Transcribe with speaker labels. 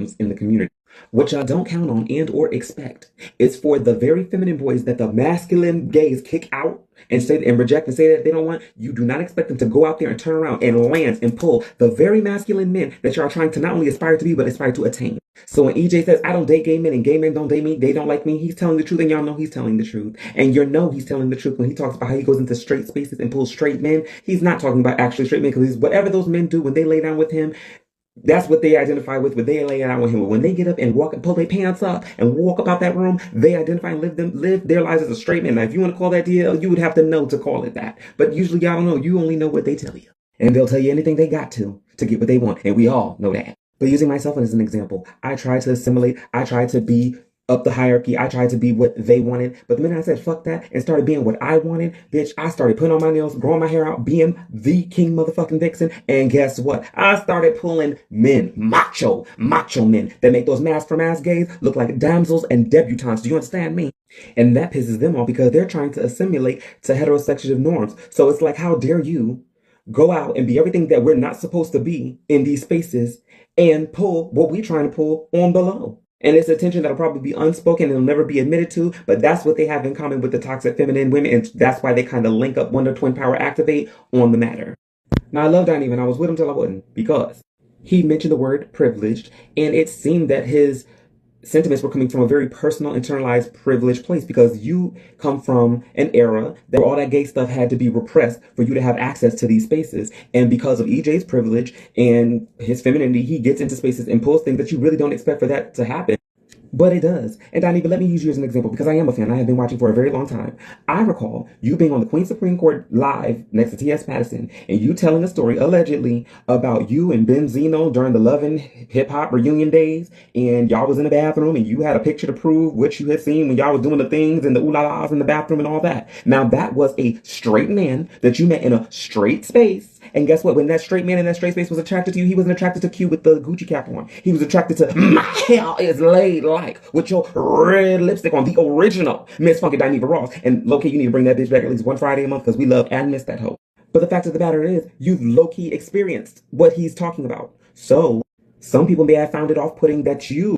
Speaker 1: outcomes in the community. What y'all don't count on and or expect is for the very feminine boys that the masculine gays kick out and say and reject and say that they don't want. You do not expect them to go out there and turn around and lance and pull the very masculine men that y'all trying to not only aspire to be but aspire to attain. So when EJ says I don't date gay men and gay men don't date me, they don't like me, he's telling the truth, and y'all know he's telling the truth. And you know he's telling the truth when he talks about how he goes into straight spaces and pulls straight men. He's not talking about actually straight men, because whatever those men do when they lay down with him, that's what they identify with when they lay out with him. When they get up and walk and pull their pants up and walk about that room, they identify and live their lives as a straight man. Now, if you want to call that DL, you would have to know to call it that. But usually y'all don't know. You only know what they tell you. And they'll tell you anything they got to get what they want. And we all know that. But using myself as an example, I tried to assimilate. I tried to be up the hierarchy. I tried to be what they wanted. But the minute I said fuck that and started being what I wanted, bitch, I started putting on my nails, growing my hair out, being the king motherfucking vixen. And guess what? I started pulling men, macho men that make those mask for ass gays look like damsels and debutantes. Do you understand me? And that pisses them off because they're trying to assimilate to heterosexual norms. So it's like, how dare you go out and be everything that we're not supposed to be in these spaces and pull what we're trying to pull on below. And it's a tension that'll probably be unspoken and it'll never be admitted to, but that's what they have in common with the toxic feminine women, and that's why they kind of link up Wonder Twin Power Activate on the matter. Now, I love Donnie, and I was with him till I wouldn't, because he mentioned the word privileged, and it seemed that his sentiments were coming from a very personal, internalized, privileged place, because you come from an era where all that gay stuff had to be repressed for you to have access to these spaces. And because of EJ's privilege and his femininity, he gets into spaces and pulls things that you really don't expect for that to happen. But it does. And Donnie, but let me use you as an example, because I am a fan. I have been watching for a very long time. I recall you being on the Queen Supreme Court live next to T.S. Patterson, and you telling a story, allegedly, about you and Benzino during the Love and Hip Hop reunion days, and y'all was in the bathroom, and you had a picture to prove what you had seen when y'all was doing the things and the ooh-la-las in the bathroom and all that. Now, that was a straight man that you met in a straight space. And guess what? When that straight man in that straight space was attracted to you, he wasn't attracted to Q with the Gucci cap on. He was attracted to my hair is laid like with your red lipstick on, the original Miss Funky Dineva Ross. And low-key, you need to bring that bitch back at least one Friday a month, because we love and miss that hoe. But the fact of the matter is, you've low-key experienced what he's talking about. So some people may have found it off-putting that you